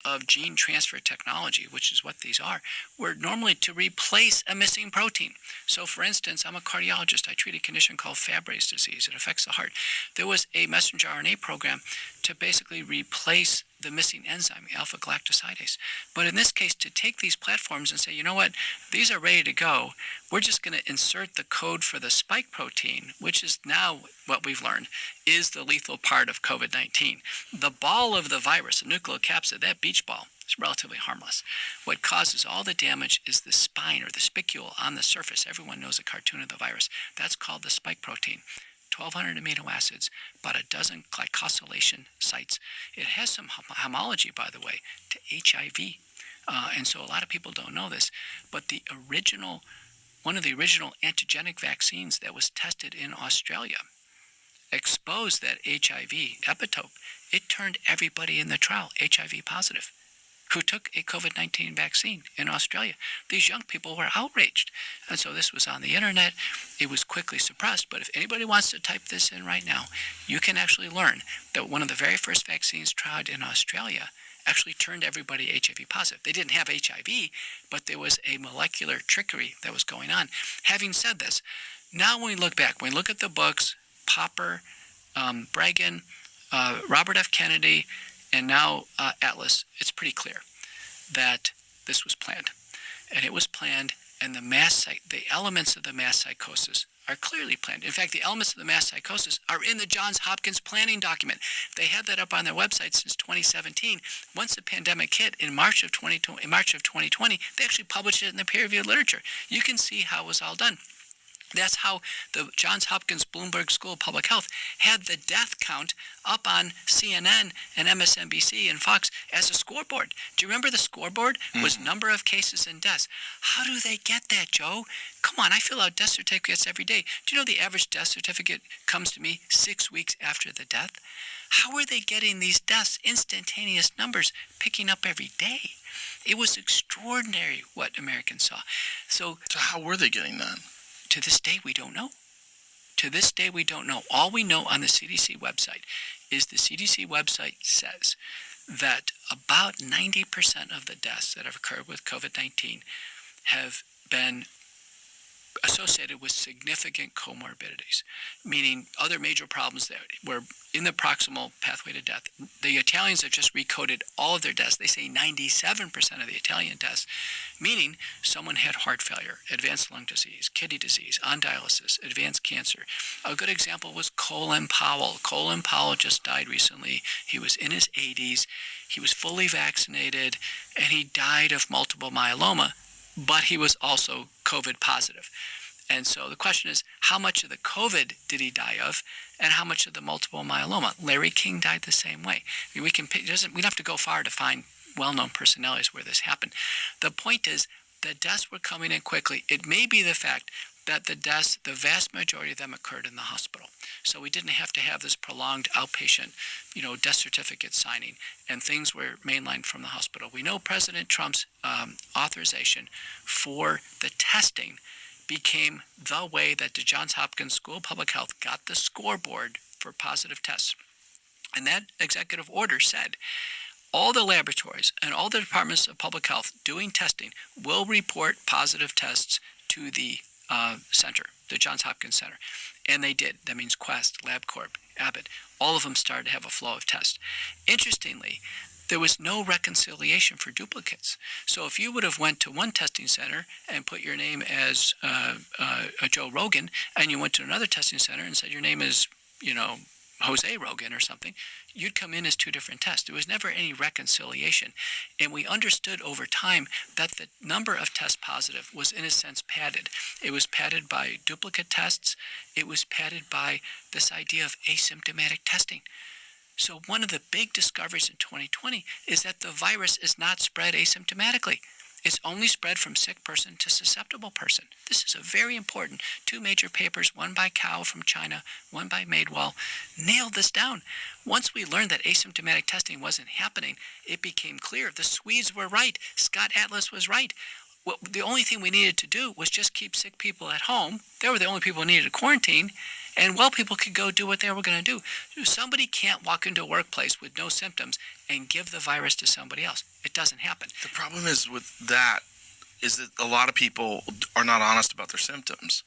of gene transfer technology, which is what these are, were normally to replace a missing protein. So, for instance, I'm a cardiologist. I treat a condition called Fabry's disease. It affects the heart. There was a messenger RNA program to basically replace the missing enzyme, alpha-galactosidase. But in this case, to take these platforms and say, you know what, these are ready to go. We're just going to insert the code for the spike protein, which is now what we've learned is the lethal part of COVID-19. The ball of the virus, the nucleocapsid, that beach ball, is relatively harmless. What causes all the damage is the spine or the spicule on the surface. Everyone knows a cartoon of the virus. That's called the spike protein. 1,200 amino acids, about a dozen glycosylation sites. It has some homology, by the way, to HIV. And so a lot of people don't know this, but one of the original antigenic vaccines that was tested in Australia exposed that HIV epitope. It turned everybody in the trial HIV positive who took a COVID-19 vaccine in Australia. These young people were outraged. And so this was on the internet. It was quickly suppressed. But if anybody wants to type this in right now, you can actually learn that one of the very first vaccines tried in Australia actually turned everybody HIV positive. They didn't have HIV, but there was a molecular trickery that was going on. Having said this, now when we look back, when we look at the books, Popper, Bregan, Robert F. Kennedy, and now Atlas, it's pretty clear that this was planned. And it was planned, and the elements of the mass psychosis are clearly planned. In fact, the elements of the mass psychosis are in the Johns Hopkins planning document. They had that up on their website since 2017. Once the pandemic hit in March of 2020, they actually published it in the peer-reviewed literature. You can see how it was all done. That's how the Johns Hopkins Bloomberg School of Public Health had the death count up on CNN and MSNBC and Fox as a scoreboard. Do you remember the scoreboard was number of cases and deaths? How do they get that, Joe? Come on, I fill out death certificates every day. Do you know the average death certificate comes to me 6 weeks after the death? How are they getting these deaths, instantaneous numbers, picking up every day? It was extraordinary what Americans saw. So how were they getting that? To this day, we don't know. To this day, we don't know. All we know on the CDC website is the CDC website says that about 90% of the deaths that have occurred with COVID-19 have been associated with significant comorbidities, meaning other major problems that were in the proximal pathway to death. The Italians have just recoded all of their deaths. They say 97% of the Italian deaths, meaning someone had heart failure, advanced lung disease, kidney disease, on dialysis, advanced cancer. A good example was Colin Powell. Colin Powell just died recently. He was in his 80s. He was fully vaccinated, and he died of multiple myeloma, but he was also COVID positive. And so the question is, how much of the COVID did he die of, and how much of the multiple myeloma? Larry King died the same way. I mean, we don't have to go far to find well-known personalities where this happened. The point is, the deaths were coming in quickly. It may be the fact that the deaths, the vast majority of them occurred in the hospital. So we didn't have to have this prolonged outpatient, death certificate signing, and things were mainlined from the hospital. We know President Trump's authorization for the testing became the way that the Johns Hopkins School of Public Health got the scoreboard for positive tests. And that executive order said all the laboratories and all the departments of public health doing testing will report positive tests to the center, the Johns Hopkins Center. And they did. That means Quest, LabCorp, Abbott. All of them started to have a flow of tests. Interestingly, there was no reconciliation for duplicates. So if you would have went to one testing center and put your name as Joe Rogan, and you went to another testing center and said your name is, Jose Rogan or something, you'd come in as two different tests. There was never any reconciliation. And we understood over time that the number of tests positive was, in a sense, padded. It was padded by duplicate tests. It was padded by this idea of asymptomatic testing. So one of the big discoveries in 2020 is that the virus is not spread asymptomatically. It's only spread from sick person to susceptible person. This is a very important. Two major papers, one by Cao from China, one by Madewell, nailed this down. Once we learned that asymptomatic testing wasn't happening, it became clear the Swedes were right. Scott Atlas was right. The only thing we needed to do was just keep sick people at home. They were the only people who needed to quarantine, and well people could go do what they were going to do. Somebody can't walk into a workplace with no symptoms and give the virus to somebody else. It doesn't happen. The problem is with that is that a lot of people are not honest about their symptoms.